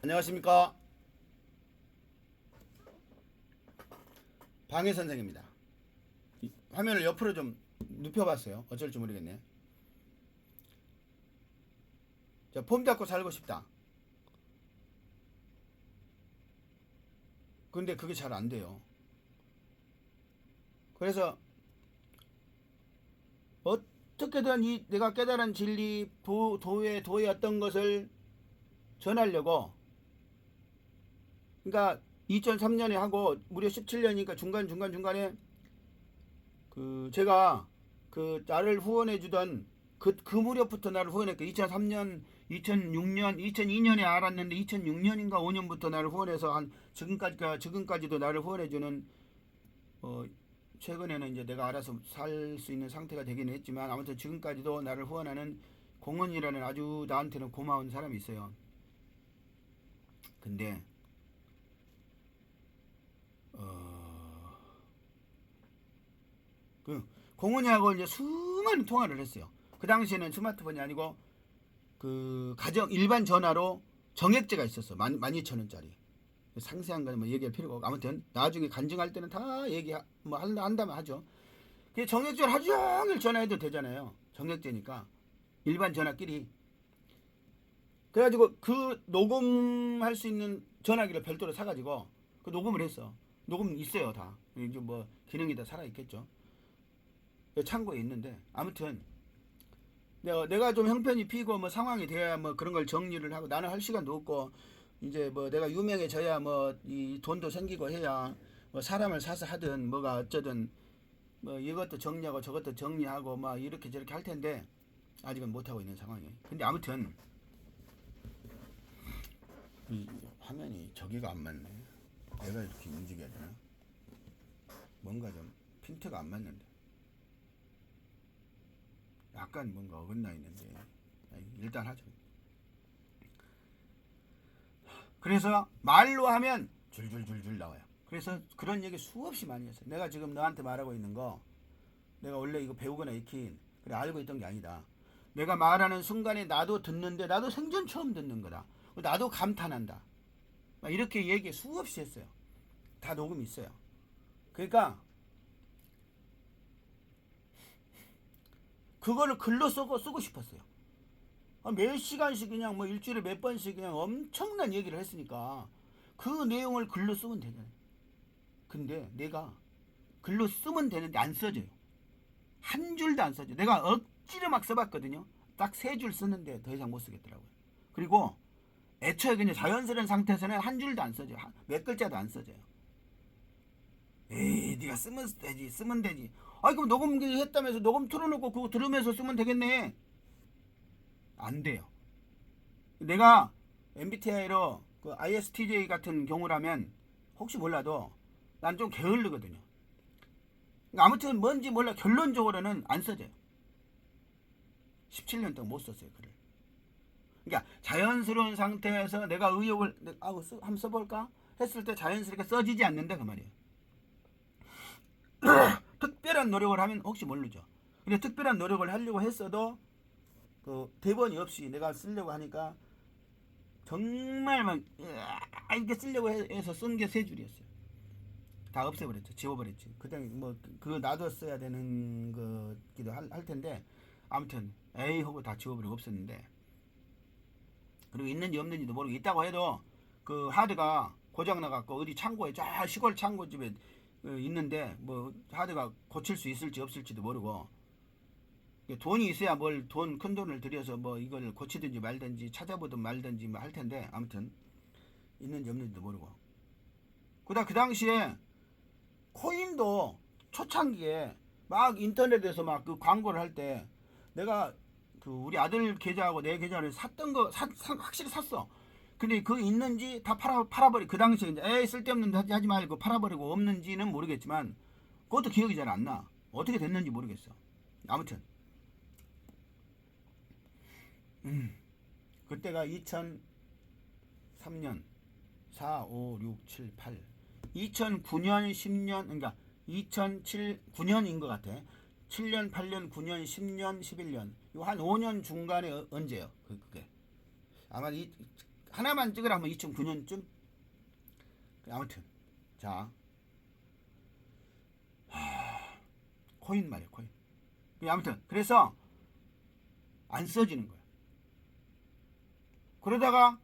안녕하십니까. 방해 선생입니다. 화면을 옆으로 좀 눕혀봤어요. 어쩔 줄 모르겠네. 자, 폼 잡고 살고 싶다. 근데 그게 잘 안 돼요. 그래서 어떻게든 이 내가 깨달은 진리 도의 어떤 것을 전하려고, 그러니까 2003년에 하고 무려 17년이니까 중간에 제가 나를 후원해주던 그 무렵부터 나를 후원했고, 2003년, 2006년, 2002년에 알았는데 2006년인가 5년부터 나를 후원해서 한 지금까지도 나를 후원해주는, 어, 최근에는 이제 내가 알아서 살 수 있는 상태가 되기는 했지만, 아무튼 지금까지도 나를 후원하는 공헌이라는 아주 나한테는 고마운 사람이 있어요. 근데 어, 그 공헌이하고 이제 수많은 통화를 했어요. 그 당시에는 스마트폰이 아니고 가정 일반 전화로 정액제가 있었어. 12,000원짜리. 상세한 거는 뭐 얘기할 필요가 없고, 아무튼 나중에 간증할 때는 다 뭐 한다면 하죠. 그 정액제를 하루 종일 전화해도 되잖아요. 정액제니까 일반 전화끼리. 그래가지고 그 녹음할 수 있는 전화기를 별도로 사가지고 그 녹음을 했어. 녹음 있어요 다. 이제 뭐 기능이 다 살아 있겠죠. 창고에 있는데, 아무튼 내가 좀 형편이 피고 뭐 상황이 돼야 뭐 그런 걸 정리를 하고, 나는 할 시간도 없고, 이제 뭐 내가 유명해져야 뭐 이 돈도 생기고 해야 뭐 사람을 사서 하든 뭐가 어쩌든 뭐 이것도 정리하고 저것도 정리하고 막 이렇게 저렇게 할 텐데, 아직은 못 하고 있는 상황이에요. 근데 아무튼 이 화면이 저기가 안 맞네. 내가 이렇게 움직여야 되나? 뭔가 좀 핀트가 안 맞는데. 약간 뭔가 어긋나 있는데. 일단 하죠. 그래서 말로 하면 줄줄줄줄 나와요. 그래서 그런 얘기 수없이 많이 했어요. 내가 지금 너한테 말하고 있는 거, 내가 원래 이거 배우거나 익힌, 그래 알고 있던 게 아니다. 내가 말하는 순간에 나도 듣는데, 나도 생전 처음 듣는 거다. 나도 감탄한다. 막 이렇게 얘기 수없이 했어요. 다 녹음이 있어요. 그러니까 그거를 글로 쓰고 싶었어요. 몇 시간씩 그냥 뭐 일주일에 몇 번씩 그냥 엄청난 얘기를 했으니까 그 내용을 글로 쓰면 되잖아요. 근데 내가 글로 쓰면 되는데 안 써져요. 한 줄도 안 써져. 내가 억지로 막 써봤거든요. 딱 세 줄 쓰는데 더 이상 못 쓰겠더라고요. 그리고 애초에 그냥 자연스러운 상태에서는 한 줄도 안 써져요. 몇 글자도 안 써져요. 에이, 네가 쓰면 되지. 아이, 그럼 녹음기 했다면서 녹음 틀어놓고 그거 들으면서 쓰면 되겠네. 안 돼요. 내가 MBTI로 그 ISTJ 같은 경우라면 혹시 몰라도 난 좀 게을르거든요. 아무튼 뭔지 몰라, 결론적으로는 안 써져요. 17년 동안 못 썼어요, 글을. 그러니까 자연스러운 상태에서 내가 의욕을 한번 써볼까 했을 때 자연스럽게 써지지 않는다 그 말이에요. 특별한 노력을 하면 혹시 모르죠. 근데 특별한 노력을 하려고 했어도 그 대본이 없이 내가 쓰려고 하니까 정말 막 이렇게 쓰려고 해서 쓴 게 세 줄이었어요. 다 없애버렸죠. 지워버렸지. 그때 뭐 그거 놔뒀어야 되는 거기도 할 텐데, 아무튼 에이 하고 다 지워버리고 없었는데, 그리고 있는지 없는지도 모르고, 있다고 해도 그 하드가 고장 나갖고 어디 창고에, 저 시골 창고집에 있는데 뭐 하드가 고칠 수 있을지 없을지도 모르고, 돈이 있어야 뭘 큰 돈을 들여서 뭐 이걸 고치든지 말든지 찾아보든 말든지 뭐 할 텐데, 아무튼 있는지 없는지도 모르고. 그다 그 당시에 코인도 초창기에 막 인터넷에서 막 그 광고를 할 때, 내가 우리 아들 계좌하고 내 계좌를 샀던 거 확실히 샀어. 근데 그 있는지 다 팔아버리, 그 당시에 이제 에이 쓸데없는 하지 말고 팔아버리고, 없는지는 모르겠지만 그것도 기억이 잘 안 나. 어떻게 됐는지 모르겠어. 아무튼 그때가 2003년 4, 5, 6, 7, 8, 2009년 10년, 그러니까 2007, 9년인 것 같아. 7년, 8년, 9년, 10년, 11년. 한 5년 중간에 언제요? 그게. 아마 하나만 찍으라 하면 2009년쯤. 아무튼 자 코인 말이야 코인. 아무튼 그래서 안 써지는 거야. 그러다가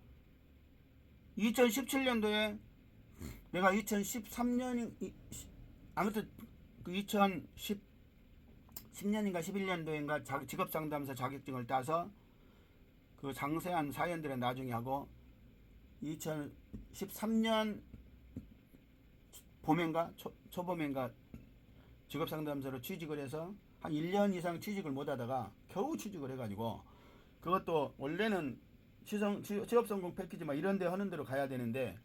2017년도에 내가 2013년 아무튼 그 2010년인가 11년도인가 직업상담사 자격증을 따서 그 상세한 사연들은 나중에 하고 2013년 봄인가 초봄인가 직업상담사로 취직을 해서 한 1년 이상 취직을 못하다가 겨우 취직을 해가지고 그것도 원래는 취업성공 패키지 막 이런 데 하는 데로 가야 되는데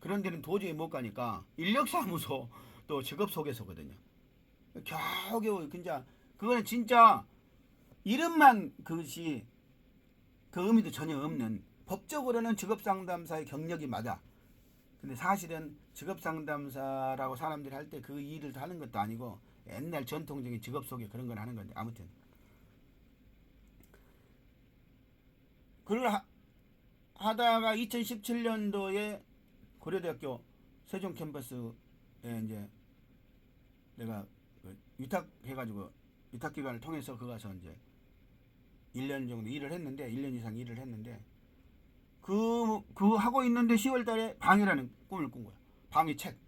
그런 데는 도저히 못 가니까 인력사무소 또 직업소개서거든요. 겨우겨우 진짜 그거는 진짜 이름만 그것이 그 의미도 전혀 없는 법적으로는 직업상담사의 경력이 맞아. 근데 사실은 직업상담사라고 사람들이 할 때 그 일을 하는 것도 아니고 옛날 전통적인 직업소개 그런 걸 하는 건데 아무튼 그걸 하다가 2017년도에 고려대학교 세종 캠퍼스에 이제 내가 위탁해가지고 위탁기관을 통해서 그 가서 이제 1년 정도 일을 했는데 1년 이상 일을 했는데 그 하고 있는데 10월달에 방이라는 꿈을 꾼 거야. 방이 책.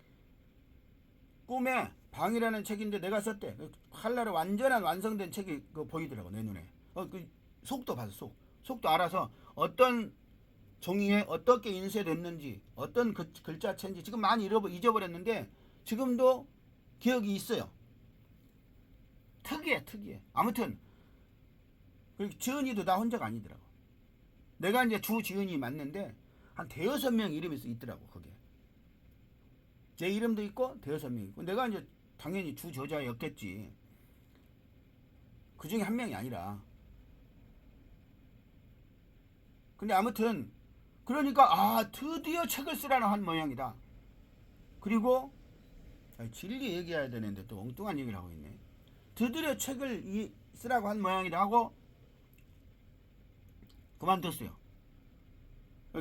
꿈에 방이라는 책인데 내가 썼대. 칼라로 완전한 완성된 책이 보이더라고 내 눈에. 그 속도 봤어 속도 알아서 어떤 종이에 어떻게 인쇄됐는지 어떤 글자체인지 지금 많이 잊어버렸는데 지금도 기억이 있어요. 특이해. 아무튼 지은이도 나 혼자가 아니더라고. 내가 이제 주 지은이 맞는데 한 대여섯 명 이름이 있더라고 거기에. 제 이름도 있고 대여섯 명 있고 내가 이제 당연히 주 저자였겠지. 그 중에 한 명이 아니라. 근데 아무튼 그러니까 드디어 책을 쓰라는 한 모양이다. 그리고 진리 얘기해야 되는데 또 엉뚱한 얘기를 하고 있네. 드디어 책을 쓰라고 한 모양이다 하고 그만뒀어요.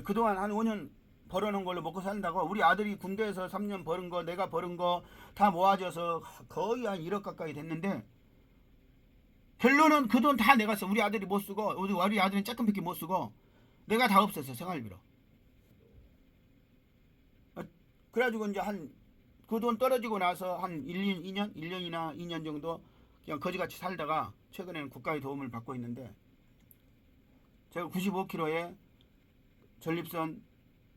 그동안 한 5년 벌어놓은 걸로 먹고 산다고 우리 아들이 군대에서 3년 벌은 거 내가 벌은 거 다 모아져서 거의 한 1억 가까이 됐는데 결론은 그 돈 다 내가 써. 우리 아들이 못 쓰고 우리 아들은 조금밖에 못 쓰고 내가 다 없었어 생활비로. 그래가지고 이제 그 돈 떨어지고 나서 한 1년이나 2년 정도 그냥 거지같이 살다가 최근에는 국가의 도움을 받고 있는데 제가 95kg에 전립선,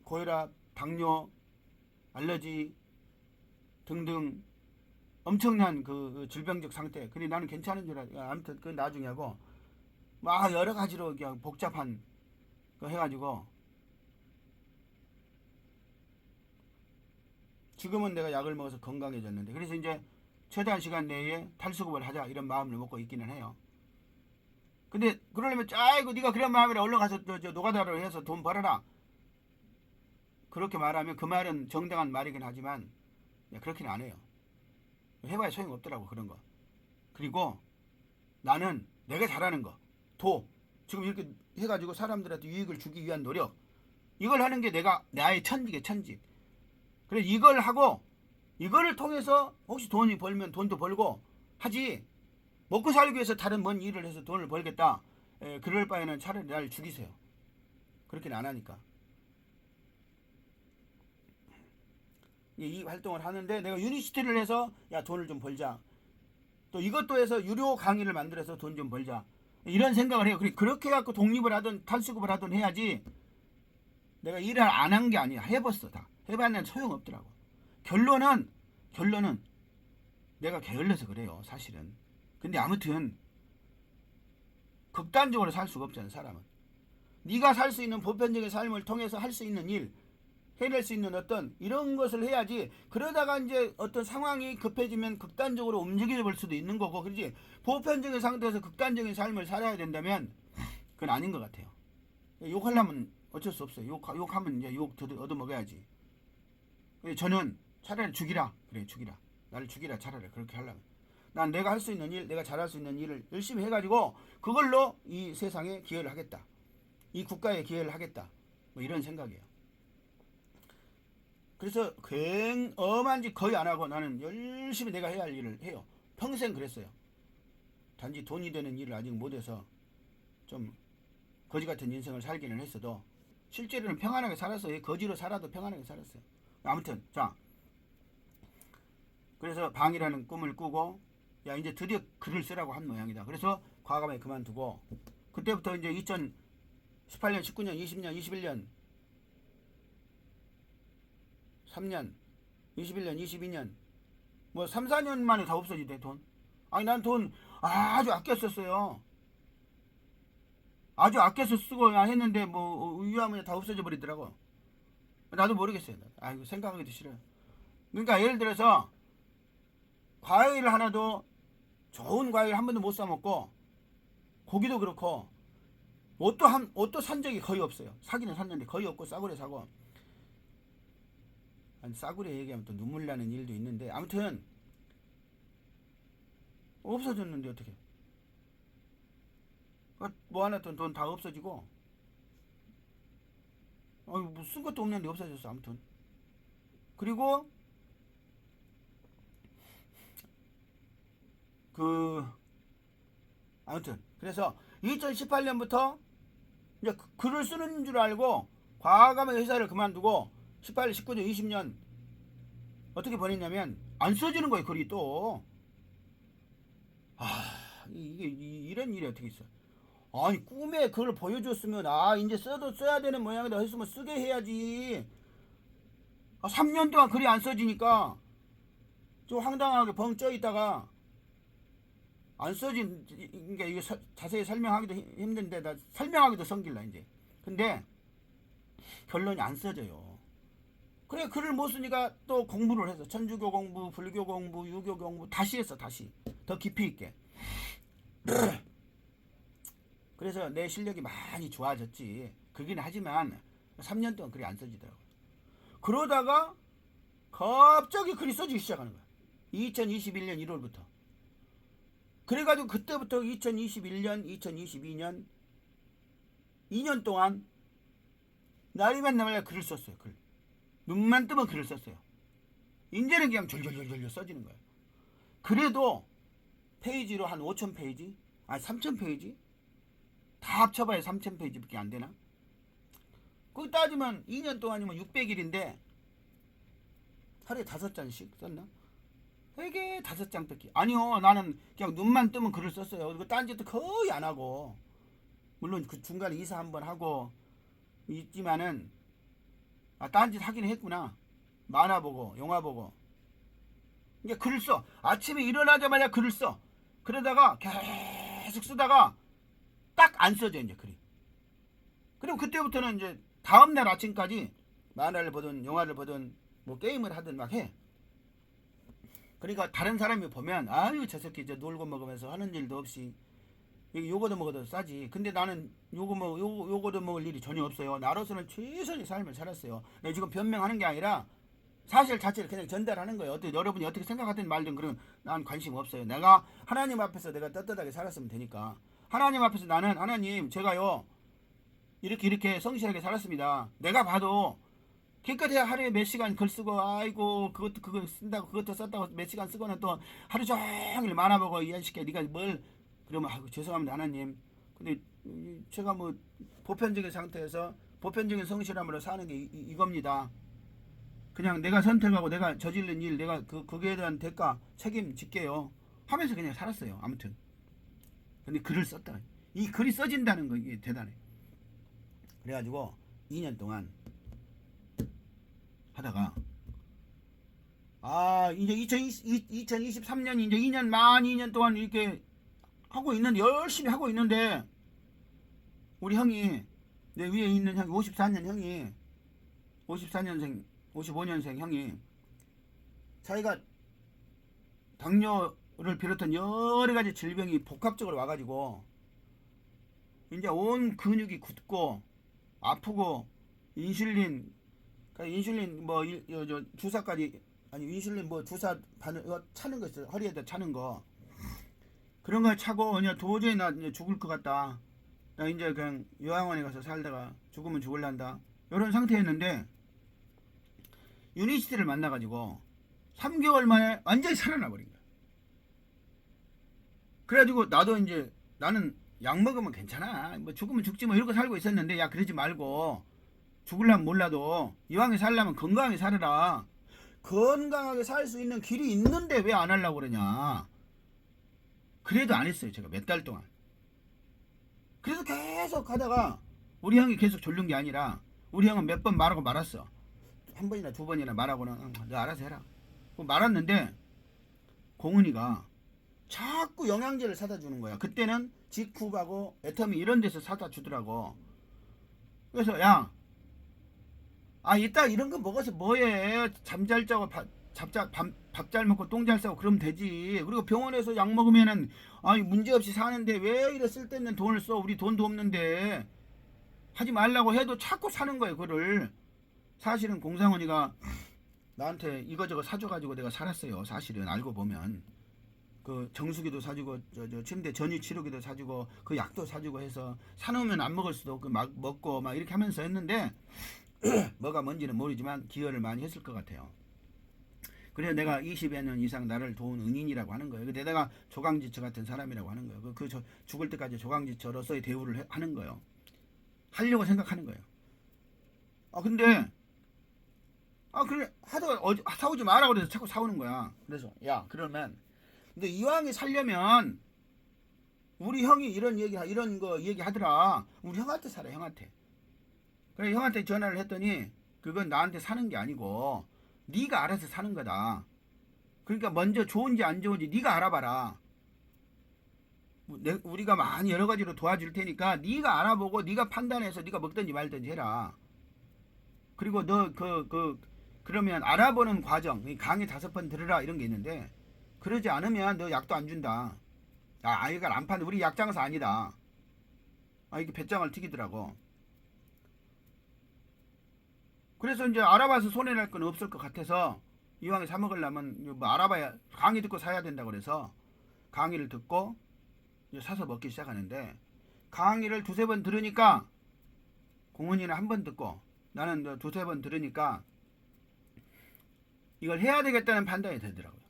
고혈압, 당뇨, 알러지 등등 엄청난 그 질병적 상태. 근데 나는 괜찮은 줄 알고 아무튼 그건 나중에 하고 막 여러 가지로 그냥 복잡한 거 해가지고 지금은 내가 약을 먹어서 건강해졌는데 그래서 이제 최대한 시간 내에 탈수급을 하자 이런 마음을 먹고 있기는 해요. 근데 그러려면 아이고 네가 그런 마음이라 얼른 가서 저 노가다를 해서 돈 벌어라 그렇게 말하면 그 말은 정당한 말이긴 하지만 그렇게는 안 해요. 해봐야 소용없더라고 그런 거. 그리고 나는 내가 잘하는 거 지금 이렇게 해가지고 사람들한테 유익을 주기 위한 노력 이걸 하는 게 나의 천직이야 천직. 그래서 이걸 하고 이거를 통해서 혹시 돈이 벌면 돈도 벌고 하지 먹고 살기 위해서 다른 뭔 일을 해서 돈을 벌겠다. 그럴 바에는 차라리 나를 죽이세요. 그렇게는 안 하니까. 이 활동을 하는데 내가 유니시티를 해서 야 돈을 좀 벌자. 또 이것도 해서 유료 강의를 만들어서 돈 좀 벌자. 이런 생각을 해요. 그렇게 해갖고 독립을 하든 탈수급을 하든 해야지 내가 일을 안 한 게 아니야. 해봤어 다. 해봤는데 소용없더라고. 결론은 내가 게을러서 그래요 사실은. 근데 아무튼 극단적으로 살 수가 없잖아 사람은. 네가 살 수 있는 보편적인 삶을 통해서 할 수 있는 일 해낼 수 있는 어떤 이런 것을 해야지. 그러다가 이제 어떤 상황이 급해지면 극단적으로 움직여 볼 수도 있는 거고 그러지 보편적인 상태에서 극단적인 삶을 살아야 된다면 그건 아닌 것 같아요. 욕하려면 어쩔 수 없어요. 욕하면 이제 욕 얻어먹어야지. 저는 차라리 죽이라. 그래 죽이라. 나를 죽이라 차라리 그렇게 하려면. 난 내가 할 수 있는 일 내가 잘할 수 있는 일을 열심히 해가지고 그걸로 이 세상에 기여를 하겠다. 이 국가에 기여를 하겠다. 뭐 이런 생각이에요. 그래서 엄한 짓 거의 안 하고 나는 열심히 내가 해야 할 일을 해요. 평생 그랬어요. 단지 돈이 되는 일을 아직 못해서 좀 거지 같은 인생을 살기는 했어도 실제로는 평안하게 살았어요. 거지로 살아도 평안하게 살았어요. 아무튼 자, 그래서 방이라는 꿈을 꾸고 야 이제 드디어 글을 쓰라고 한 모양이다. 그래서 과감하게 그만두고 그때부터 이제 2018년, 19년, 20년, 21년 3년, 21년, 22년 뭐 3, 4년 만에 다 없어지대 돈. 아니 난 돈 아주 아껴 썼어요. 아주 아껴서 쓰고 했는데 뭐 유하면 다 없어져 버리더라고. 나도 모르겠어요. 아이고 생각하기도 싫어요. 그러니까 예를 들어서 과일 하나도 좋은 과일 한 번도 못 사 먹고 고기도 그렇고 옷도 산 적이 거의 없어요. 사기는 샀는데 거의 없고 싸구려 사고. 아니 싸구려 얘기하면 또 눈물 나는 일도 있는데 아무튼 없어졌는데 어떻게? 모아놨던 돈 다 없어지고 뭐 쓴 것도 없는데 없어졌어. 아무튼 그리고 아무튼 그래서 2018년부터 이제 글을 쓰는 줄 알고 과감하게 회사를 그만두고 18, 19년, 20년 어떻게 보냈냐면 안 써지는 거예요. 글이 또. 이게 이런 일이 어떻게 있어? 아니 꿈에 그걸 보여줬으면 이제 써야 되는 모양이다 했으면 쓰게 해야지. 3년 동안 글이 안 써지니까 좀 황당하게 벙 쪄 있다가 안 써진. 그러니까 이게 자세히 설명하기도 힘든데 나 설명하기도 성질나 이제. 근데 결론이 안 써져요. 그래 글을 못 쓰니까 또 공부를 해서 천주교 공부, 불교 공부, 유교 공부 다시 했어. 다시 더 깊이 있게. 그래서 내 실력이 많이 좋아졌지. 그긴 하지만 3년 동안 글이 안 써지더라고요. 그러다가 갑자기 글이 써지기 시작하는 거야. 2021년 1월부터. 그래가지고 그때부터 2021년, 2022년 2년 동안 날이면 날마다 글을 썼어요. 글. 눈만 뜨면 글을 썼어요. 이제는 그냥 졸졸졸졸 써지는 거예요. 그래도 페이지로 한 5,000페이지? 아니 3,000페이지? 다 합쳐봐야 3,000페이지밖에 안 되나? 그거 따지면 2년 동안이면 600일인데 하루에 5장씩 썼나? 되게 5장밖에. 아니요, 나는 그냥 눈만 뜨면 글을 썼어요. 그리고 딴 짓도 거의 안 하고, 물론 그 중간에 이사 한번 하고 있지만은 딴 짓 하긴 했구나. 만화 보고 영화 보고. 이게 글을 써. 아침에 일어나자마자 글을 써. 그러다가 계속 쓰다가 딱 안 써져 이제 글이. 그리고 그때부터는 이제 다음날 아침까지 만화를 보든 영화를 보든 뭐 게임을 하든 막 해. 그러니까 다른 사람이 보면 아유 저 새끼 이제 놀고 먹으면서 하는 일도 없이 요거도 먹어도 싸지. 근데 나는 요거도 먹을 일이 전혀 없어요. 나로서는 최선의 삶을 살았어요. 내가 지금 변명하는 게 아니라 사실 자체를 그냥 전달하는 거예요. 여러분이 어떻게 생각하든 말든 그런 난 관심 없어요. 내가 하나님 앞에서 내가 떳떳하게 살았으면 되니까. 하나님 앞에서 나는 하나님 제가요 이렇게 성실하게 살았습니다. 내가 봐도 기껏해야 하루에 몇 시간 글 쓰고 아이고 그거 쓴다고 그것도 썼다고 몇 시간 쓰고는 또 하루 종일 만화 보고 이 자식아 네가 뭘 그러면 아이고 죄송합니다 하나님. 근데 제가 뭐 보편적인 상태에서 보편적인 성실함으로 사는 게 이겁니다. 그냥 내가 선택하고 내가 저지른 일 내가 거기에 대한 대가 책임질게요 하면서 그냥 살았어요. 아무튼 근데 글을 썼다. 이 글이 써진다는 거 이게 대단해. 그래가지고 2년 동안 하다가 이제 2023년 이제 2년 만 2년 동안 이렇게 하고 있는데 열심히 하고 있는데 우리 형이 내 위에 있는 형이 54년 형이 54년생 55년생 형이 자기가 당뇨를 비롯한 여러 가지 질병이 복합적으로 와가지고 이제 온 근육이 굳고 아프고 인슐린 뭐 주사까지 아니 인슐린 뭐 주사 차는 거 있어요. 허리에다 차는 거 그런 거 차고 그냥 도저히 나 이제 죽을 것 같다. 나 이제 그냥 요양원에 가서 살다가 죽으면 죽을란다. 이런 상태였는데 유니시티를 만나가지고 3개월 만에 완전히 살아나 버린 거야. 그래가지고 나도 이제 나는 약 먹으면 괜찮아. 뭐 죽으면 죽지 뭐 이러고 살고 있었는데 야 그러지 말고 죽을라면 몰라도 이왕에 살려면 건강하게 살아라. 건강하게 살 수 있는 길이 있는데 왜 안 하려고 그러냐. 그래도 안 했어요. 제가 몇 달 동안. 그래서 계속 하다가 우리 형이 계속 졸른 게 아니라 우리 형은 몇 번 말하고 말았어. 한 번이나 두 번이나 말하고는 너 알아서 해라. 말았는데 공은이가 자꾸 영양제를 사다 주는 거야. 그때는 지쿱하고 애터미 이런 데서 사다 주더라고. 그래서 야, 이따 이런 거 먹어서 뭐해? 잠 잘 자고 밥 잘 먹고 똥 잘 싸고 그러면 되지. 그리고 병원에서 약 먹으면은 문제없이 사는데 왜 이래 쓸데없는 돈을 써? 우리 돈도 없는데. 하지 말라고 해도 자꾸 사는 거예요. 그거를. 사실은 공상원이가 나한테 이거저거 사줘가지고 내가 살았어요. 사실은 알고 보면 그 정수기도 사주고 저 침대 전이 치료기도 사주고 그 약도 사주고 해서 사놓으면 안 먹을 수도 없고 막 먹고 막 이렇게 하면서 했는데 뭐가 뭔지는 모르지만 기여를 많이 했을 것 같아요. 그래서 내가 20여 년 이상 나를 도운 은인이라고 하는 거예요. 내가 조강지처 같은 사람이라고 하는 거예요. 죽을 때까지 조강지처로서의 대우를 하는 거예요. 하려고 생각하는 거예요. 근데 그래 하도 사오지 마라 그래서 자꾸 사오는 거야. 그래서 야 그러면 근데 이왕에 살려면 우리 형이 이런 거 얘기하더라. 우리 형한테 살아. 형한테. 그래 형한테 전화를 했더니 그건 나한테 사는 게 아니고 네가 알아서 사는 거다. 그러니까 먼저 좋은지 안 좋은지 네가 알아봐라. 우리가 많이 여러 가지로 도와줄 테니까 네가 알아보고 네가 판단해서 네가 먹든지 말든지 해라. 그리고 너 그러면 알아보는 과정 강의 5번 들으라 이런 게 있는데 그러지 않으면 너 약도 안 준다. 이걸 안 파는 우리 약장사 아니다. 이게 배짱을 튀기더라고. 그래서 이제 알아봐서 손해날 건 없을 것 같아서 이왕에 사 먹으려면 뭐 알아봐야 강의 듣고 사야 된다고 그래서 강의를 듣고 사서 먹기 시작하는데 강의를 2-3번 들으니까 공원이는 한 번 듣고 나는 2-3번 들으니까 이걸 해야 되겠다는 판단이 되더라고요.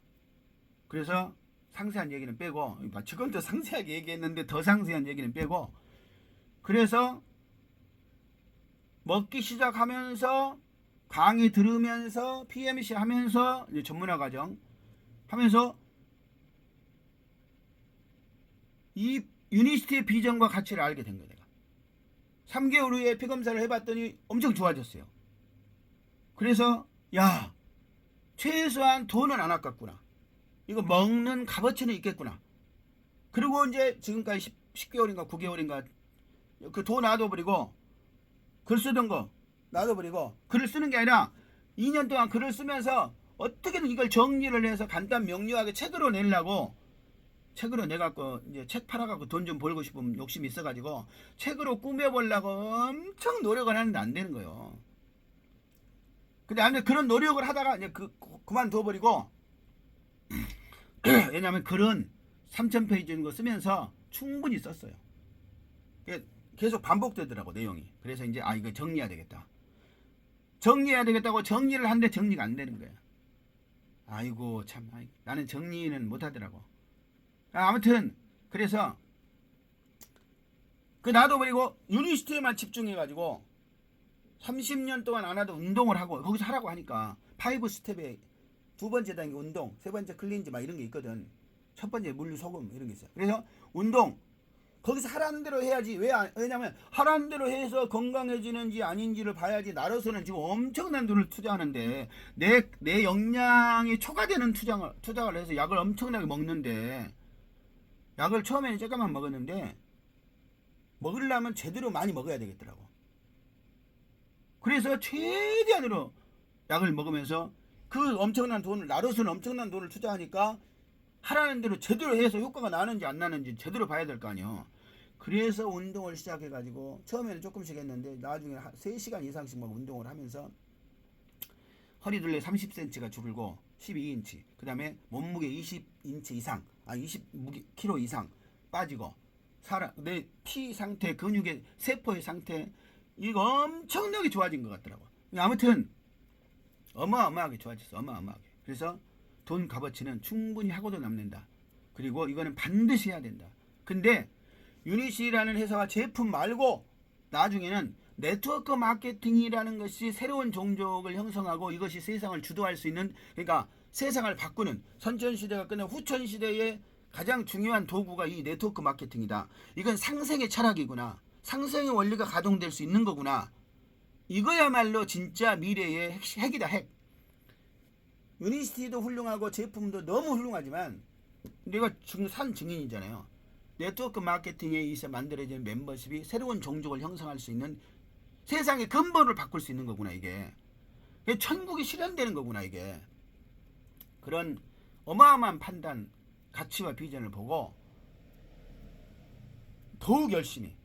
그래서 상세한 얘기는 빼고 지금 더 상세하게 얘기했는데 더 상세한 얘기는 빼고 그래서 먹기 시작하면서 강의 들으면서 PMC 하면서 이제 전문화 과정 하면서 이 유니시티의 비전과 가치를 알게 된 거예요. 내가 3개월 후에 피검사를 해봤더니 엄청 좋아졌어요. 그래서 야 최소한 돈은 안 아깝구나. 이거 먹는 값어치는 있겠구나. 그리고 이제 지금까지 10개월인가 9개월인가 그 돈 놔둬버리고 글 쓰던 거 놔둬버리고 글을 쓰는 게 아니라 2년 동안 글을 쓰면서 어떻게든 이걸 정리를 해서 간단 명료하게 책으로 내려고 책으로 내갖고 이제 책 팔아갖고 돈 좀 벌고 싶은 욕심이 있어가지고 책으로 꾸며보려고 엄청 노력을 하는데 안 되는 거예요. 근데 안 돼. 그런 노력을 하다가 이제 그만둬버리고 왜냐하면 글은 3,000페이지 정도 쓰면서 충분히 썼어요. 계속 반복되더라고 내용이. 그래서 이제 이거 정리해야 되겠다. 정리해야 되겠다고 정리를 하는데 정리가 안 되는 거야. 아이고 참 나는 정리는 못하더라고. 아무튼 그래서 놔둬버리고 유니시티에만 집중해가지고 30년 동안 안 하던 운동을 하고 거기서 하라고 하니까 5 스텝에 2번째 단계 운동, 3번째 클린지 막 이런 게 있거든. 첫 번째 물리소금 이런 게 있어요. 그래서 운동 거기서 하라는 대로 해야지. 왜냐면 하라는 대로 해서 건강해지는지 아닌지를 봐야지. 나로서는 지금 엄청난 돈을 투자하는데 내 역량이 초과되는 투자를 해서 약을 엄청나게 먹는데 약을 처음에는 조금만 먹었는데 먹으려면 제대로 많이 먹어야 되겠더라고. 그래서 최대한으로 약을 먹으면서 그 엄청난 돈을 나로서는 엄청난 돈을 투자하니까 하라는 대로 제대로 해서 효과가 나는지 안 나는지 제대로 봐야 될 거 아니에요. 그래서 운동을 시작해가지고 처음에는 조금씩 했는데 나중에 3시간 이상씩 막 운동을 하면서 허리둘레 30cm가 줄고 12인치 그 다음에 몸무게 20인치 이상 20kg 이상 빠지고 내 피 상태 근육의 세포의 상태 이거 엄청나게 좋아진 것 같더라고. 아무튼 어마어마하게 좋아졌어. 어마어마하게. 그래서 돈 값어치는 충분히 하고도 남는다. 그리고 이거는 반드시 해야 된다. 근데 유닛이라는 회사와 제품 말고 나중에는 네트워크 마케팅이라는 것이 새로운 종족을 형성하고 이것이 세상을 주도할 수 있는, 그러니까 세상을 바꾸는, 선천시대가 끝나 후천시대의 가장 중요한 도구가 이 네트워크 마케팅이다. 이건 상생의 철학이구나. 상생의 원리가 가동될 수 있는 거구나. 이거야말로 진짜 미래의 핵이다. 핵. 유니시티도 훌륭하고 제품도 너무 훌륭하지만 내가 산 증인이잖아요. 네트워크 마케팅에 의해서 만들어진 멤버십이 새로운 종족을 형성할 수 있는, 세상의 근본을 바꿀 수 있는 거구나. 이게 천국이 실현되는 거구나. 이게 그런 어마어마한 판단, 가치와 비전을 보고 더욱 열심히,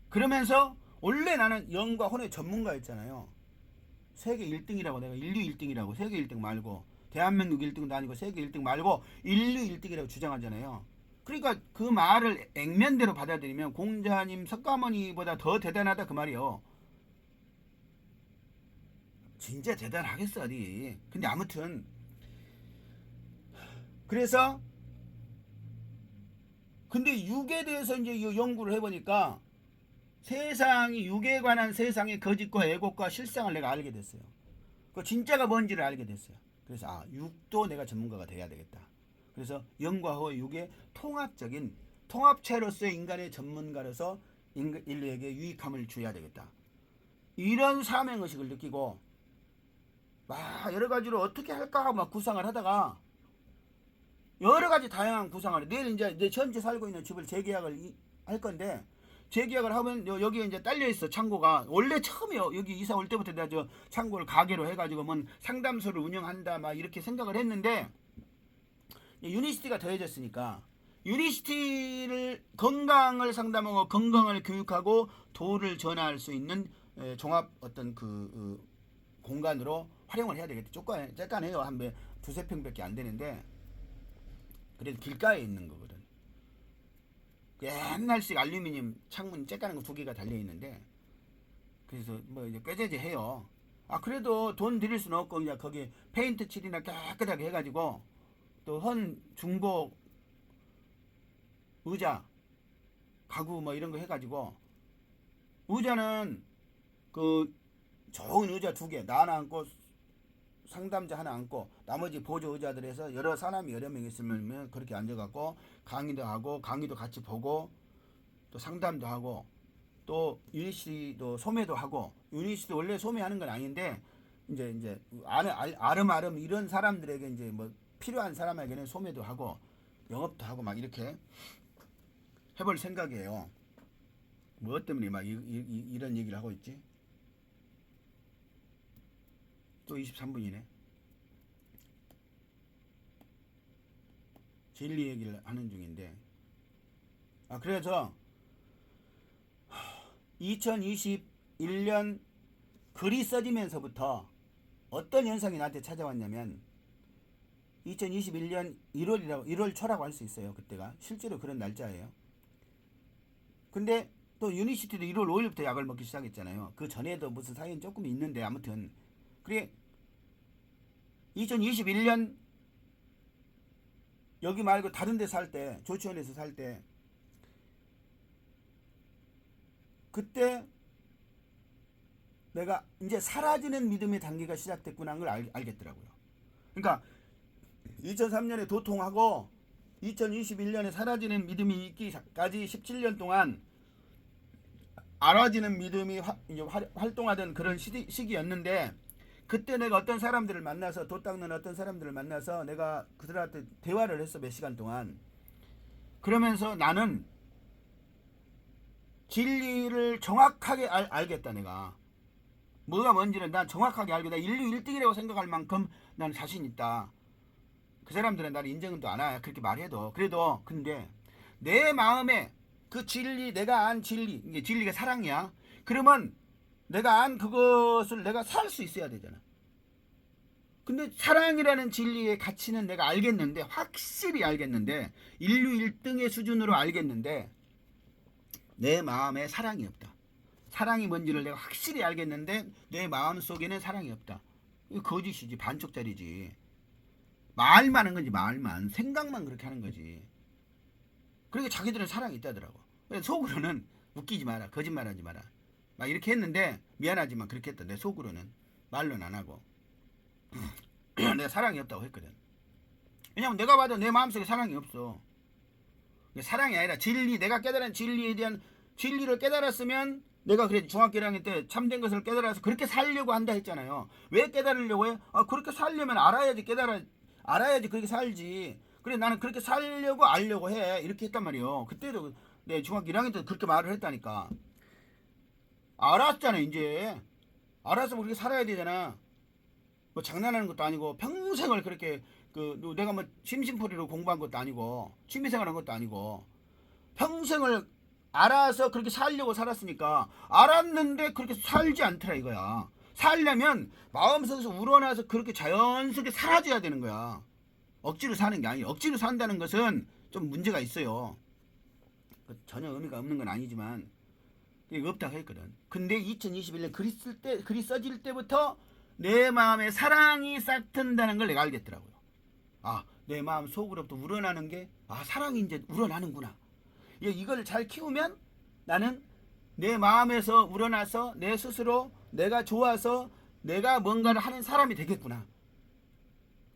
그러면서 원래 나는 영과 혼의 전문가였잖아요. 세계 1등이라고, 내가 인류 1등이라고, 세계 1등 말고 대한민국 1등도 아니고 세계 1등 말고 인류 1등이라고 주장하잖아요. 그러니까 그 말을 액면대로 받아들이면 공자님, 석가모니보다 더 대단하다 그 말이요. 진짜 대단하겠어 어디. 근데 아무튼 그래서 근데 육에 대해서 이제 연구를 해보니까 세상이, 육에 관한 세상의 거짓과 애곡과 실상을 내가 알게 됐어요. 그 진짜가 뭔지를 알게 됐어요. 그래서 육도 내가 전문가가 돼야 되겠다. 그래서 영과 호, 육의 통합적인 통합체로서의 인간의 전문가로서 인류에게 유익함을 줘야 되겠다. 이런 사명의식을 느끼고 막 여러 가지로 어떻게 할까 하고 막 구상을 하다가 여러 가지 다양한 구상을, 내일 이제 내 현재 살고 있는 집을 재계약을 할 건데, 재계약을 하면 여기에 이제 딸려 있어. 창고가 원래 처음이요. 여기 이사 올 때부터 내가 저 창고를 가게로 해가지고 뭐 상담소를 운영한다 막 이렇게 생각을 했는데, 유니시티가 더해졌으니까 유니시티를 건강을 상담하고 건강을 교육하고 도를 전할 수 있는 종합 어떤 그 공간으로 활용을 해야 되겠다. 쬐깐해요. 한 두세 평밖에 안 되는데, 그래도 길가에 있는 거거든. 옛날식 알루미늄 창문 쬐까는 거 2개가 달려 있는데, 그래서 뭐 이제 꾀재재 해요. 그래도 돈 들일 수는 없고 그냥 거기 페인트 칠이나 깨끗하게 해가지고, 또 중복 의자, 가구 뭐 이런 거 해가지고, 의자는 그 좋은 의자 2개, 나 하나 앉고 상담자 하나 앉고 나머지 보조 의자들에서 여러 사람이 여러 명 있으면 그렇게 앉아갖고 강의도 하고, 강의도 같이 보고, 또 상담도 하고, 또 유니시도 소매도 하고. 유니시도 원래 소매하는 건 아닌데 이제 아름아름 이런 사람들에게 이제 뭐 필요한 사람에게는 소매도 하고 영업도 하고 막 이렇게 해볼 생각이에요. 뭐 때문에 막 이런 얘기를 하고 있지? 또 23분이네. 진리 얘기를 하는 중인데, 그래서 2021년 글이 써지면서부터 어떤 현상이 나한테 찾아왔냐면, 2021년 1월 초라고 할 수 있어요. 그때가 실제로 그런 날짜예요. 근데 또 유니시티도 1월 5일부터 약을 먹기 시작했잖아요. 그 전에도 무슨 사연이 조금 있는데, 아무튼 그래 2021년 여기 말고 다른 데 살 때, 조치원에서 살 때, 그때 내가 이제 사라지는 믿음의 단계가 시작됐구나 하는 걸 알겠더라고요. 그러니까 2003년에 도통하고 2021년에 사라지는 믿음이 있기까지 17년 동안 알아지는 믿음이 활동하던 그런 시기였는데, 그때 내가 어떤 사람들을 만나서, 도 닦는 어떤 사람들을 만나서 내가 그들한테 대화를 했어. 몇 시간 동안. 그러면서 나는 진리를 정확하게 알겠다. 내가 뭐가 뭔지를 난 정확하게 알고, 나 인류 1등이라고 생각할 만큼 난 자신 있다. 그 사람들은 나를 인정도 안 해. 그렇게 말해도. 그래도 근데 내 마음에 그 진리, 내가 안 진리, 이게 진리가 사랑이야. 그러면 내가 안 그것을 내가 살 수 있어야 되잖아. 근데 사랑이라는 진리의 가치는 내가 알겠는데, 확실히 알겠는데, 인류 1등의 수준으로 알겠는데, 내 마음에 사랑이 없다. 사랑이 뭔지를 내가 확실히 알겠는데 내 마음 속에는 사랑이 없다. 이거 거짓이지. 반쪽짜리지. 말만 하는 거지. 말만. 생각만 그렇게 하는 거지. 그러니까 자기들은 사랑이 있다더라고. 속으로는 웃기지 마라. 거짓말하지 마라. 막 이렇게 했는데 미안하지만 그렇게 했다. 내 속으로는. 말로는 안 하고. 내가 사랑이 없다고 했거든. 왜냐면 내가 봐도 내 마음속에 사랑이 없어. 사랑이 아니라 진리, 내가 깨달은 진리에 대한 진리를 깨달았으면 내가 그래 중학교 1학년 때 참된 것을 깨달아서 그렇게 살려고 한다 했잖아요. 왜 깨달으려고 해? 그렇게 살려면 알아야지 그렇게 살지. 그래 나는 그렇게 살려고 알려고 해. 이렇게 했단 말이에요. 그때도 내 중학교 1학년 때 그렇게 말을 했다니까. 알았잖아 이제. 알아서 그렇게 살아야 되잖아. 뭐 장난하는 것도 아니고 평생을 그렇게 내가 뭐 심심풀이로 공부한 것도 아니고 취미생활한 것도 아니고 평생을 알아서 그렇게 살려고 살았으니까 알았는데 그렇게 살지 않더라 이거야. 살려면 마음속에서 우러나서 그렇게 자연스럽게 사라져야 되는 거야. 억지로 사는 게 아니에요. 억지로 산다는 것은 좀 문제가 있어요. 전혀 의미가 없는 건 아니지만 없다고 했거든. 근데 2021년 글이 써질 때부터 내 마음에 사랑이 싹 튼다는 걸 내가 알겠더라고요. 내 마음 속으로부터 우러나는 게 사랑이 이제 우러나는구나. 이걸 잘 키우면 나는 내 마음에서 우러나서 내 스스로 내가 좋아서 내가 뭔가를 하는 사람이 되겠구나.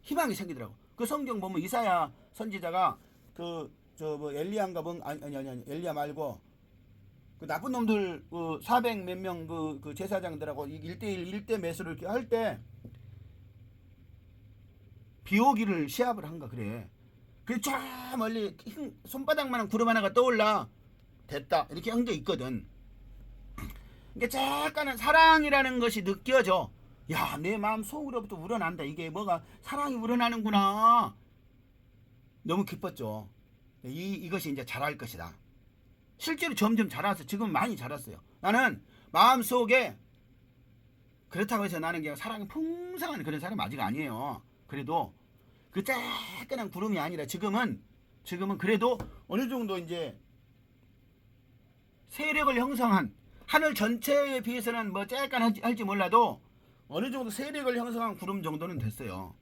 희망이 생기더라고. 그 성경 보면 이사야 선지자가 엘리야인가 아니 엘리야 말고 그 나쁜 놈들 400 몇 명 그 제사장들하고 1대1 1대 매수를 이렇게 할 때 비오기를 시합을 한가 그래. 그래 저 멀리 손바닥만한 구름 하나가 떠올라. 됐다. 이렇게 한 게 있거든. 그러니까 잠깐은 사랑이라는 것이 느껴져. 야, 내 마음 속으로부터 우러난다. 이게 뭐가 사랑이 우러나는구나. 너무 기뻤죠. 이것이 이제 자랄 것이다. 실제로 점점 자라서 지금 많이 자랐어요. 나는 마음속에 그렇다고 해서 나는 그냥 사랑이 풍성한 그런 사람 아직 아니에요. 그래도 그 쬐끈한 구름이 아니라 지금은 그래도 어느 정도 이제 세력을 형성한 하늘 전체에 비해서는 뭐 쬐깐 할지 몰라도 어느 정도 세력을 형성한 구름 정도는 됐어요.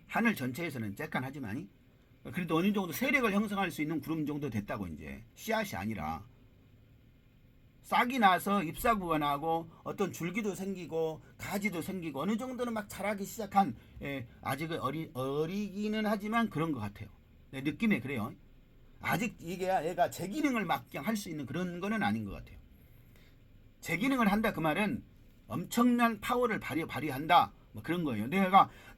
하늘 전체에서는 쬐깐 하지만이 그래도 어느 정도 세력을 형성할 수 있는 구름 정도 됐다고. 이제 씨앗이 아니라 싹이 나서 잎사구가 나고 어떤 줄기도 생기고 가지도 생기고 어느 정도는 막 자라기 시작한 아직 어리기는 하지만 그런 것 같아요. 내 느낌에 그래요. 아직 얘가 제 기능을 막 그냥 할 수 있는 그런 거는 아닌 것 같아요. 제 기능을 한다 그 말은 엄청난 파워를 발휘한다 뭐 그런 거예요.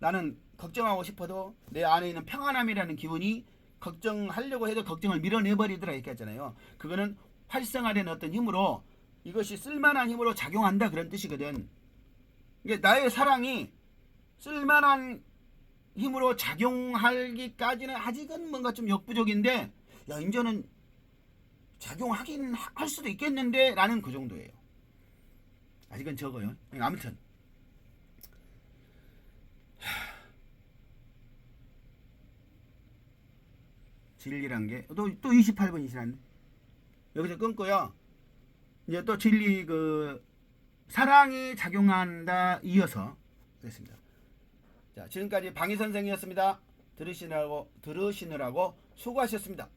나는 걱정하고 싶어도 내 안에 있는 평안함이라는 기분이 걱정하려고 해도 걱정을 밀어내버리더라 이렇게 했잖아요. 그거는 활성화된 어떤 힘으로 이것이 쓸만한 힘으로 작용한다 그런 뜻이거든. 그러니까 나의 사랑이 쓸만한 힘으로 작용하기까지는 아직은 뭔가 좀 역부족인데 이제는 작용하긴 할 수도 있겠는데 라는 그 정도예요. 아직은 적어요. 아무튼 진리란 게 또 28분이 지났네. 여기서 끊고요. 이제 또 진리 사랑이 작용한다 이어서 됐습니다. 자, 지금까지 방희 선생이었습니다. 들으시느라고 수고하셨습니다.